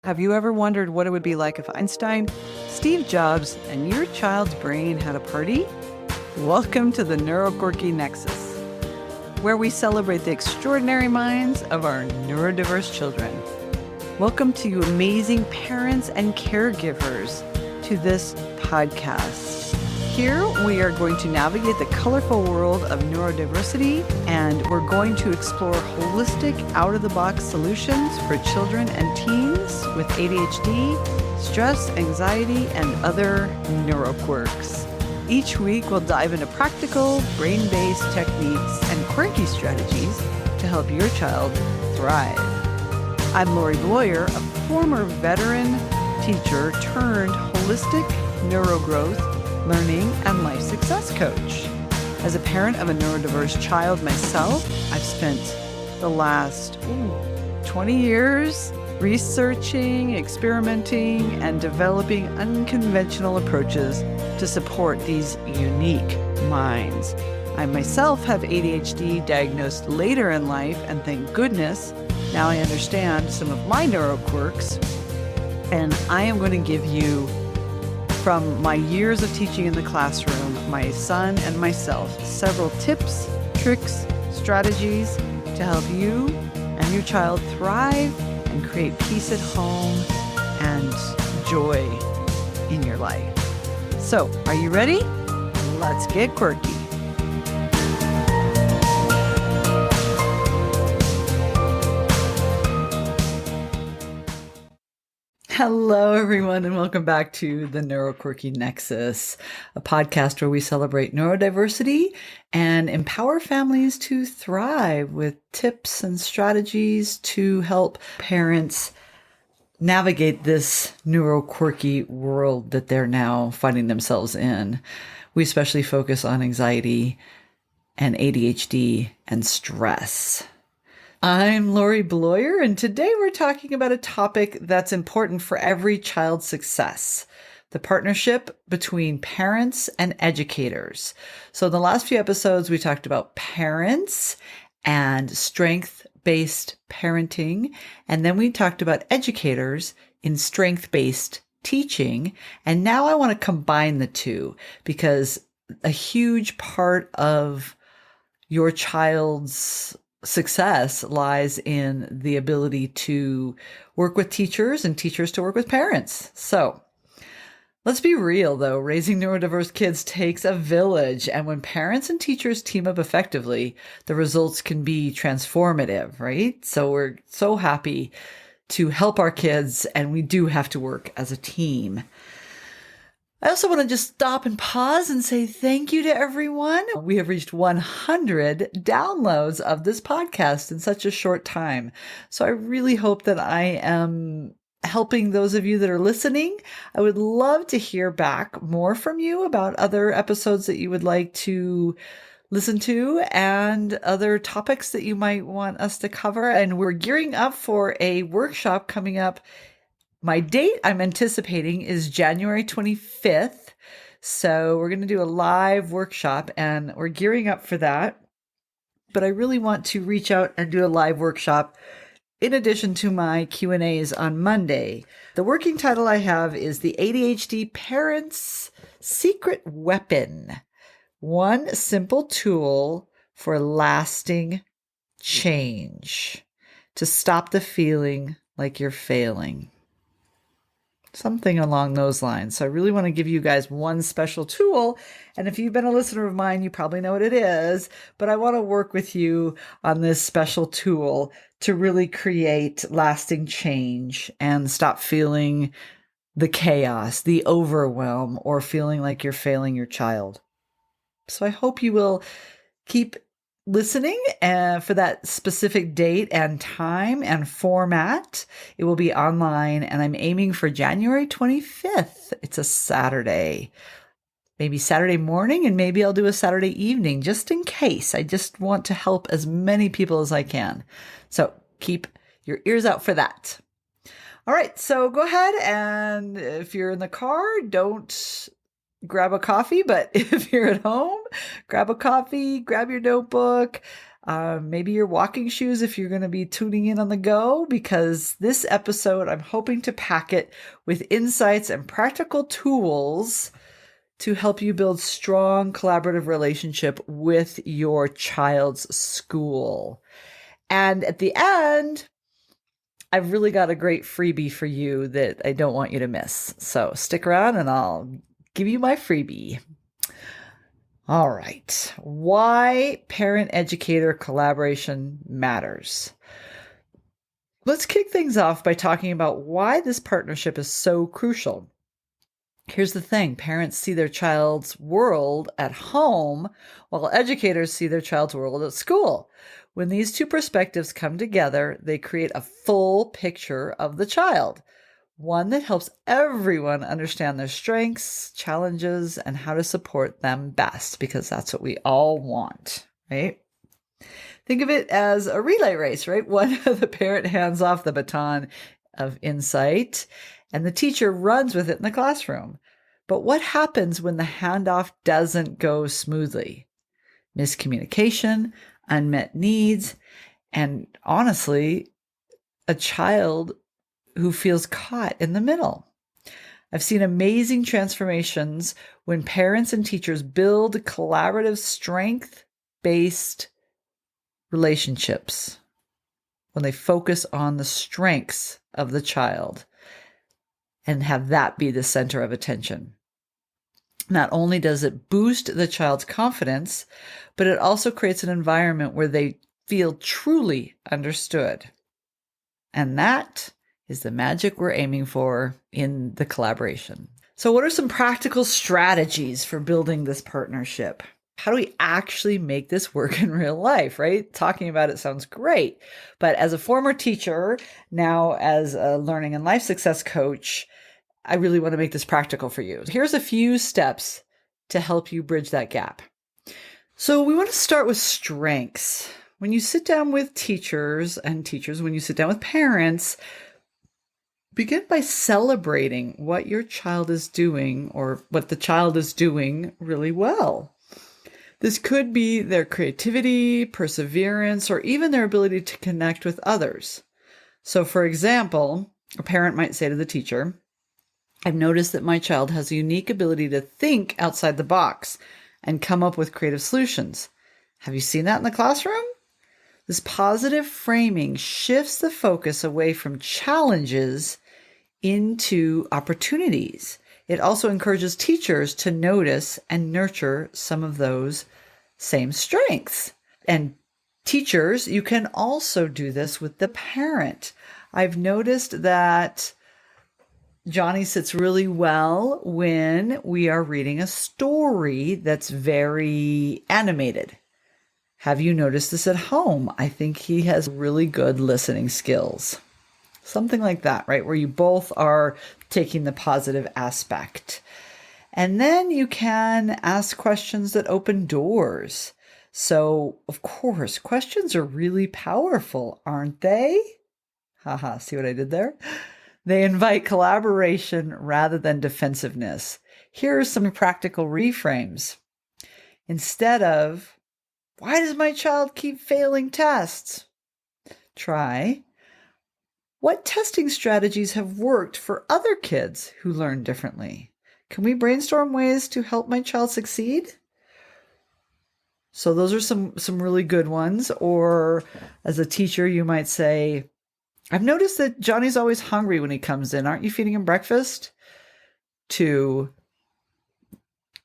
Have you ever wondered what it would be like if Einstein, Steve Jobs, and your child's brain had a party? Welcome to the Neuroquirky Nexus, where we celebrate the extraordinary minds of our neurodiverse children. Welcome to you amazing parents and caregivers to this podcast. Here we are going to navigate the colorful world of neurodiversity, and we're going to explore holistic, out-of-the-box solutions for children and teens with ADHD, stress, anxiety, and other neuroquirks. Each week we'll dive into practical, brain-based techniques and quirky strategies to help your child thrive. I'm Laurie Bloyer, a former veteran teacher turned holistic neurogrowth, learning, and life success coach. As a parent of a neurodiverse child myself, I've spent the last 20 years researching, experimenting, and developing unconventional approaches to support these unique minds. I myself have ADHD diagnosed later in life, and thank goodness, now I understand some of my neuroquirks, and I am going to give you, from my years of teaching in the classroom, my son and myself, several tips, tricks, strategies to help you and your child thrive and create peace at home and joy in your life. So, are you ready? Let's get quirky. Hello, everyone, and welcome back to the Neuroquirky Nexus, a podcast where we celebrate neurodiversity and empower families to thrive with tips and strategies to help parents navigate this neuroquirky world that they're now finding themselves in. We especially focus on anxiety and ADHD and stress. I'm Laurie Bloyer, and today we're talking about a topic that's important for every child's success: the partnership between parents and educators. So in the last few episodes, we talked about parents and strength-based parenting, and then we talked about educators in strength-based teaching. And now I want to combine the two, because a huge part of your child's success lies in the ability to work with teachers and teachers to work with parents. So let's be real, though. Raising neurodiverse kids takes a village. And when parents and teachers team up effectively, the results can be transformative, right? So we're so happy to help our kids, and we do have to work as a team. I also want to just stop and pause and say thank you to everyone. We have reached 100 downloads of this podcast in such a short time. So I really hope that I am helping those of you that are listening. I would love to hear back more from you about other episodes that you would like to listen to and other topics that you might want us to cover. And we're gearing up for a workshop coming up. My date I'm anticipating is January 25th. So we're going to do a live workshop, and we're gearing up for that. But I really want to reach out and do a live workshop in addition to my Q&As on Monday. The working title I have is the ADHD Parent's Secret Weapon: One Simple Tool for Lasting Change to Stop the Feeling Like You're Failing. Something along those lines. So I really want to give you guys one special tool. And if you've been a listener of mine, you probably know what it is. But I want to work with you on this special tool to really create lasting change and stop feeling the chaos, the overwhelm, or feeling like you're failing your child. So I hope you will keep listening for that specific date and time and format. It will be online, and I'm aiming for January 25th. It's a Saturday, maybe Saturday morning, and maybe I'll do a Saturday evening just in case. I just want to help as many people as I can. So keep your ears out for that. All right, so go ahead, and if you're in the car, don't grab a coffee, but if you're at home, grab a coffee, grab your notebook, maybe your walking shoes if you're going to be tuning in on the go, because this episode, I'm hoping to pack it with insights and practical tools to help you build strong collaborative relationship with your child's school. And at the end, I've really got a great freebie for you that I don't want you to miss. So stick around and I'll give you my freebie. All right. Why parent-educator collaboration matters. Let's kick things off by talking about why this partnership is so crucial. Here's the thing. Parents see their child's world at home, while educators see their child's world at school. When these two perspectives come together, they create a full picture of the child, one that helps everyone understand their strengths, challenges, and how to support them best, because that's what we all want, right? Think of it as a relay race, right? One of the parent hands off the baton of insight, and the teacher runs with it in the classroom. But what happens when the handoff doesn't go smoothly? Miscommunication, unmet needs, and honestly, a child who feels caught in the middle. I've seen amazing transformations when parents and teachers build collaborative, strength-based relationships, when they focus on the strengths of the child and have that be the center of attention. Not only does it boost the child's confidence, but it also creates an environment where they feel truly understood. And that is the magic we're aiming for in the collaboration. So what are some practical strategies for building this partnership? How do we actually make this work in real life, right? Talking about it sounds great. But as a former teacher, now as a learning and life success coach, I really want to make this practical for you. Here's a few steps to help you bridge that gap. So we want to start with strengths. When you sit down with teachers, when you sit down with parents, begin by celebrating what your child is doing or what the child is doing really well. This could be their creativity, perseverance, or even their ability to connect with others. So, for example, a parent might say to the teacher, I've noticed that my child has a unique ability to think outside the box and come up with creative solutions. Have you seen that in the classroom? This positive framing shifts the focus away from challenges into opportunities. It also encourages teachers to notice and nurture some of those same strengths. And teachers, you can also do this with the parent. I've noticed that Johnny sits really well when we are reading a story that's very animated. Have you noticed this at home? I think he has really good listening skills. Something like that, right? Where you both are taking the positive aspect. And then you can ask questions that open doors. So, of course, questions are really powerful, aren't they? Haha, see what I did there? They invite collaboration rather than defensiveness. Here are some practical reframes. Instead of, why does my child keep failing tests? Try, what testing strategies have worked for other kids who learn differently? Can we brainstorm ways to help my child succeed? So those are some really good ones. Or as a teacher, you might say, I've noticed that Johnny's always hungry when he comes in. Aren't you feeding him breakfast? To,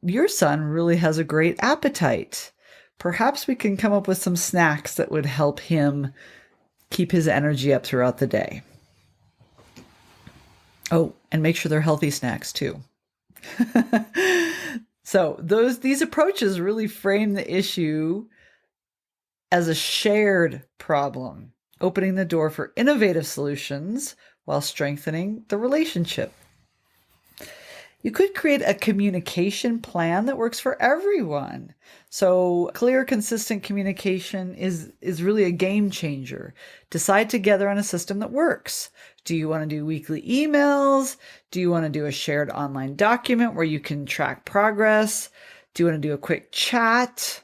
your son really has a great appetite. Perhaps we can come up with some snacks that would help him keep his energy up throughout the day. Oh, and make sure they're healthy snacks too. So these approaches really frame the issue as a shared problem, opening the door for innovative solutions while strengthening the relationship. You could create a communication plan that works for everyone. So clear, consistent communication is really a game changer. Decide together on a system that works. Do you want to do weekly emails? Do you want to do a shared online document where you can track progress? Do you want to do a quick chat?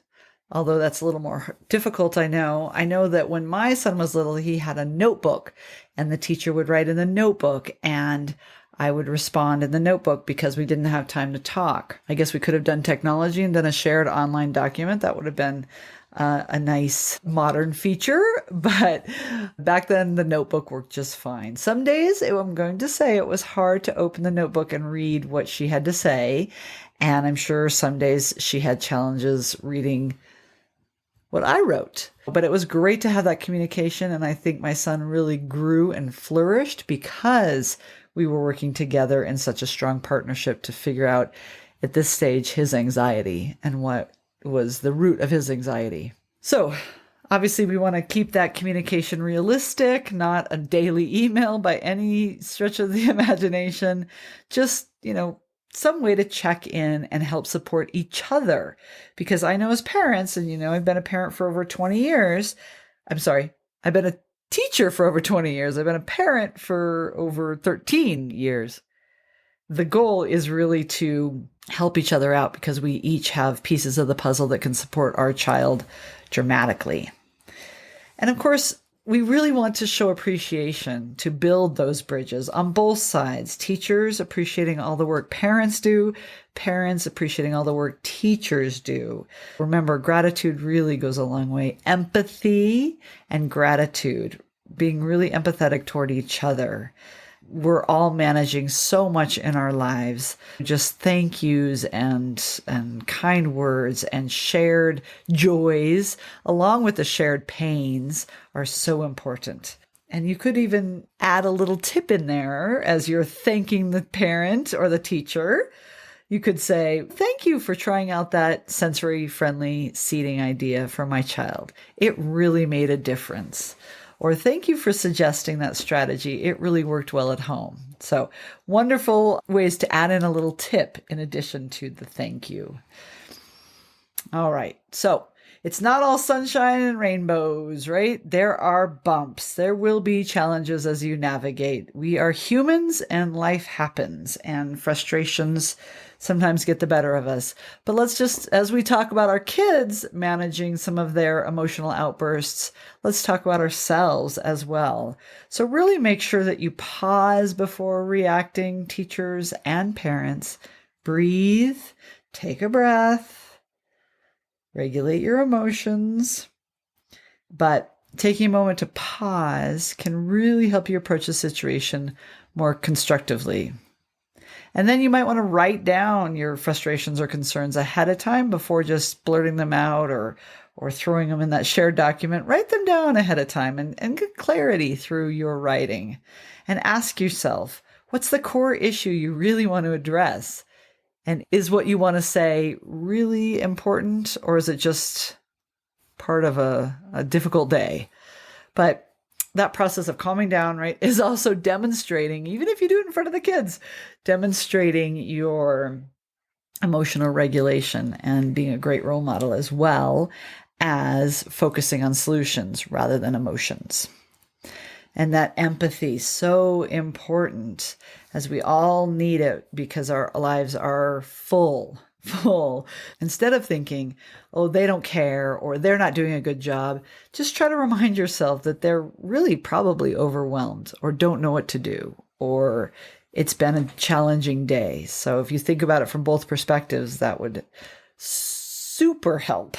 although that's a little more difficult, I know. I know that when my son was little, he had a notebook, and the teacher would write in the notebook, and I would respond in the notebook because we didn't have time to talk. I guess we could have done technology and done a shared online document. That would have been a nice modern feature, but back then the notebook worked just fine. Some days, I'm going to say, it was hard to open the notebook and read what she had to say. And I'm sure some days she had challenges reading what I wrote. But it was great to have that communication. And I think my son really grew and flourished because we were working together in such a strong partnership to figure out at this stage his anxiety and what was the root of his anxiety. So obviously we want to keep that communication realistic, not a daily email by any stretch of the imagination. Just, some way to check in and help support each other. Because I know as parents, and I've been a parent for over 20 years. I've been a teacher for over 20 years. I've been a parent for over 13 years. The goal is really to help each other out because we each have pieces of the puzzle that can support our child dramatically. And of course, we really want to show appreciation to build those bridges on both sides. Teachers appreciating all the work parents do, parents appreciating all the work teachers do. Remember, gratitude really goes a long way. Empathy and gratitude, being really empathetic toward each other. We're all managing so much in our lives. Just thank yous and kind words and shared joys, along with the shared pains, are so important. And you could even add a little tip in there as you're thanking the parent or the teacher. You could say, thank you for trying out that sensory-friendly seating idea for my child. It really made a difference. Or thank you for suggesting that strategy. It really worked well at home. So wonderful ways to add in a little tip in addition to the thank you. All right. So it's not all sunshine and rainbows, right? There are bumps. There will be challenges as you navigate. We are humans and life happens, and frustrations sometimes get the better of us. But let's just, as we talk about our kids managing some of their emotional outbursts, let's talk about ourselves as well. So really make sure that you pause before reacting, teachers and parents. Breathe, take a breath, regulate your emotions. But taking a moment to pause can really help you approach the situation more constructively. And then you might want to write down your frustrations or concerns ahead of time before just blurting them out or throwing them in that shared document. Write them down ahead of time and get clarity through your writing. And ask yourself, what's the core issue you really want to address? And is what you want to say really important, or is it just part of a difficult day? But that process of calming down, right, is also demonstrating, even if you do it in front of the kids, demonstrating your emotional regulation and being a great role model, as well as focusing on solutions rather than emotions. And that empathy, so important, as we all need it because our lives are full. Instead of thinking, oh, they don't care or they're not doing a good job, just try to remind yourself that they're really probably overwhelmed or don't know what to do, or it's been a challenging day. So if you think about it from both perspectives, that would super help.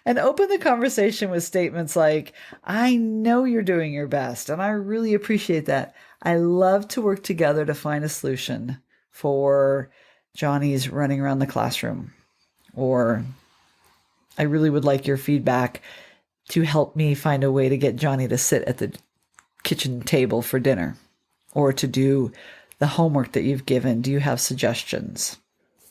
And open the conversation with statements like, I know you're doing your best, and I really appreciate that. I love to work together to find a solution for Johnny's running around the classroom. Or I really would like your feedback to help me find a way to get Johnny to sit at the kitchen table for dinner, or to do the homework that you've given. Do you have suggestions?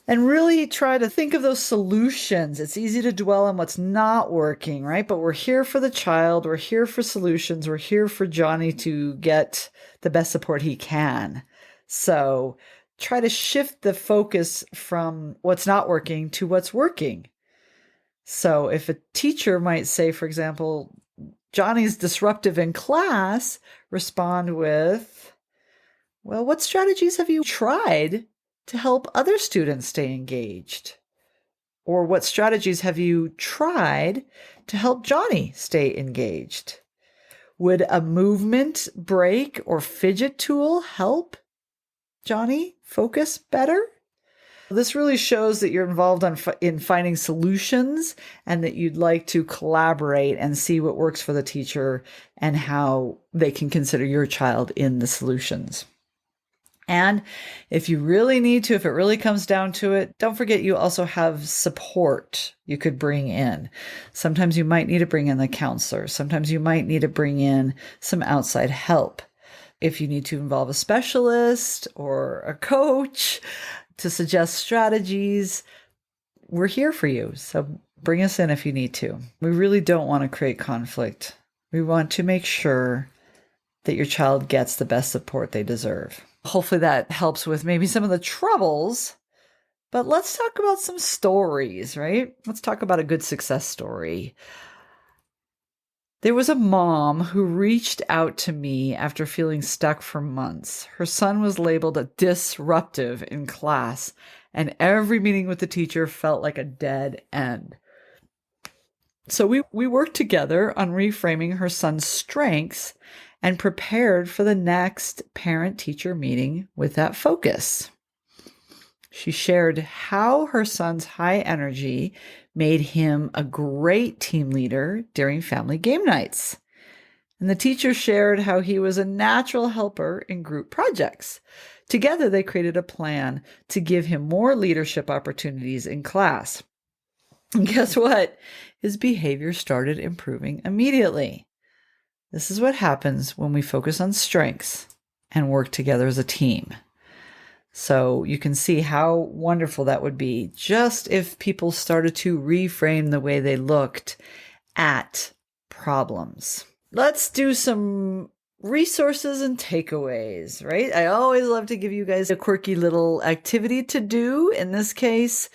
And really try to think of those solutions. It's easy to dwell on what's not working, right? But we're here for the child. We're here for solutions. We're here for Johnny to get the best support he can. So try to shift the focus from what's not working to what's working. So if a teacher might say, for example, Johnny's disruptive in class, respond with, well, what strategies have you tried to help other students stay engaged? Or what strategies have you tried to help Johnny stay engaged? Would a movement break or fidget tool help Johnny focus better? This really shows that you're involved in finding solutions and that you'd like to collaborate and see what works for the teacher and how they can consider your child in the solutions. And if you really need to, if it really comes down to it, don't forget you also have support you could bring in. Sometimes you might need to bring in the counselor. Sometimes you might need to bring in some outside help. If you need to involve a specialist or a coach to suggest strategies, we're here for you. So bring us in if you need to. We really don't want to create conflict. We want to make sure that your child gets the best support they deserve. Hopefully that helps with maybe some of the troubles, but let's talk about some stories, right? Let's talk about a good success story. There was a mom who reached out to me after feeling stuck for months. Her son was labeled a disruptive in class, and every meeting with the teacher felt like a dead end. So we worked together on reframing her son's strengths and prepared for the next parent-teacher meeting with that focus. She shared how her son's high energy made him a great team leader during family game nights. And the teacher shared how he was a natural helper in group projects. Together, they created a plan to give him more leadership opportunities in class. And guess what? His behavior started improving immediately. This is what happens when we focus on strengths and work together as a team. So you can see how wonderful that would be just if people started to reframe the way they looked at problems. Let's do some resources and takeaways, right? I always love to give you guys a quirky little activity to do. In this case,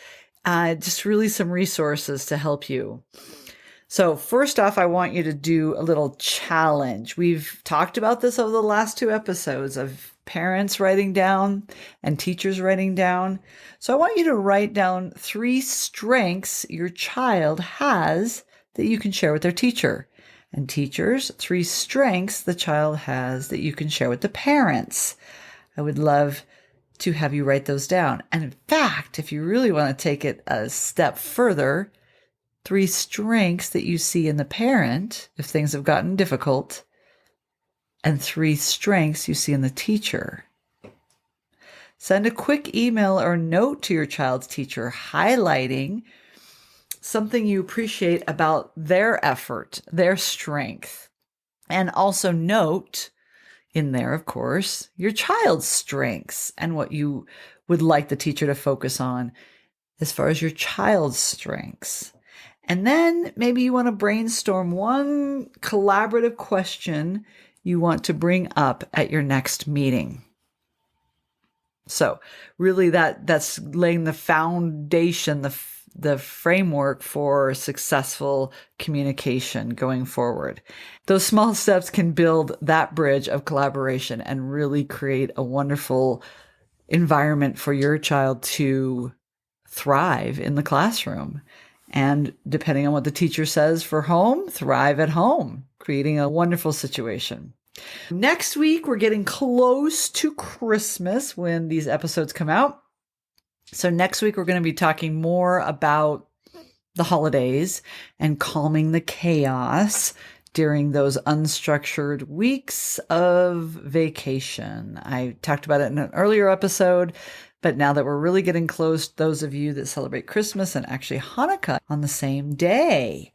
just really some resources to help you. So first off, I want you to do a little challenge. We've talked about this over the last 2 episodes of parents writing down and teachers writing down. So I want you to write down 3 strengths your child has that you can share with their teacher. And teachers, 3 strengths the child has that you can share with the parents. I would love to have you write those down. And in fact, if you really want to take it a step further, 3 strengths that you see in the parent if things have gotten difficult, and 3 strengths you see in the teacher. Send a quick email or note to your child's teacher highlighting something you appreciate about their effort, their strength, and also note in there, of course, your child's strengths and what you would like the teacher to focus on as far as your child's strengths. And then maybe you want to brainstorm one collaborative question you want to bring up at your next meeting. So really that's laying the foundation, the framework for successful communication going forward. Those small steps can build that bridge of collaboration and really create a wonderful environment for your child to thrive in the classroom. And depending on what the teacher says for home, thrive at home, creating a wonderful situation. Next week, we're getting close to Christmas when these episodes come out. So next week, we're going to be talking more about the holidays and calming the chaos during those unstructured weeks of vacation. I talked about it in an earlier episode, but now that we're really getting close, those of you that celebrate Christmas and actually Hanukkah on the same day.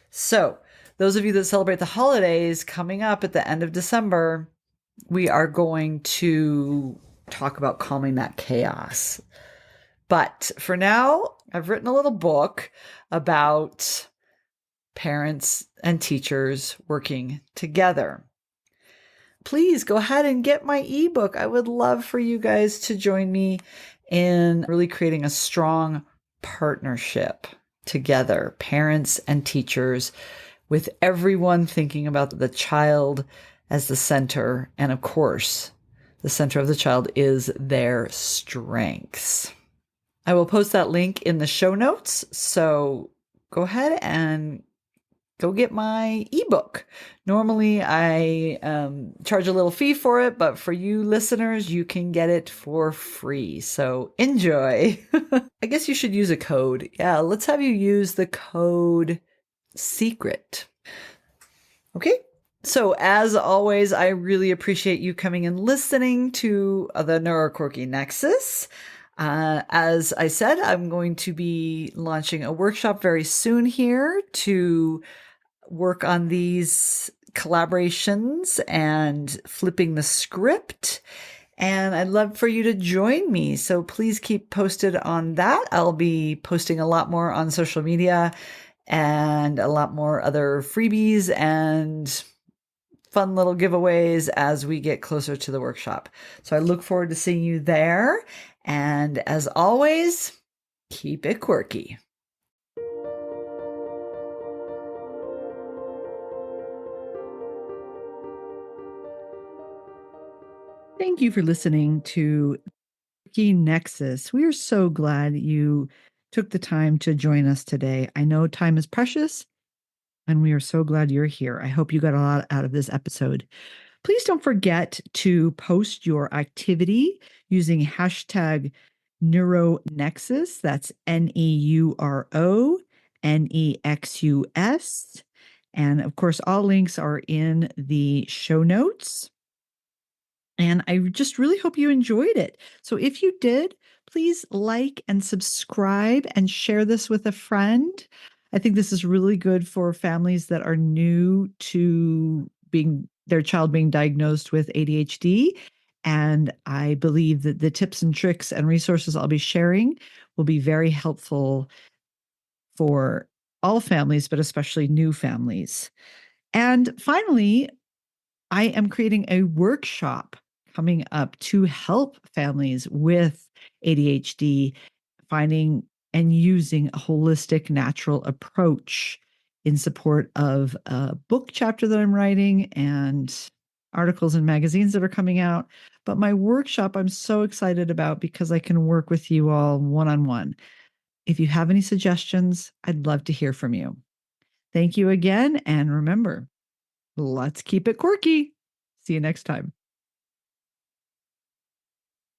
So those of you that celebrate the holidays coming up at the end of December, we are going to talk about calming that chaos. But for now, I've written a little book about parents and teachers working together. Please go ahead and get my ebook. I would love for you guys to join me in really creating a strong partnership together, parents and teachers, with everyone thinking about the child as the center. And of course, the center of the child is their strengths. I will post that link in the show notes. So go ahead and go get my ebook. Normally, I charge a little fee for it, but for you listeners, you can get it for free. So enjoy. I guess you should use a code. Yeah, let's have you use the code SECRET. Okay. So, as always, I really appreciate you coming and listening to the Neuroquirky Nexus. As I said, I'm going to be launching a workshop very soon here to work on these collaborations and flipping the script. And I'd love for you to join me. So please keep posted on that. I'll be posting a lot more on social media and a lot more other freebies and fun little giveaways as we get closer to the workshop. So I look forward to seeing you there. And as always, keep it quirky. Thank you for listening to Quirky Nexus. We are so glad you took the time to join us today. I know time is precious, and we are so glad you're here. I hope you got a lot out of this episode. Please don't forget to post your activity using hashtag NeuroNexus. That's NeuroNexus. And of course, all links are in the show notes. And I just really hope you enjoyed it. So if you did, please like and subscribe and share this with a friend. I think this is really good for families that are new to their child being diagnosed with ADHD. And I believe that the tips and tricks and resources I'll be sharing will be very helpful for all families, but especially new families. And finally, I am creating a workshop coming up to help families with ADHD finding and using a holistic, natural approach in support of a book chapter that I'm writing and articles and magazines that are coming out. But my workshop, I'm so excited about because I can work with you all one-on-one. If you have any suggestions, I'd love to hear from you. Thank you again. And remember, let's keep it quirky. See you next time.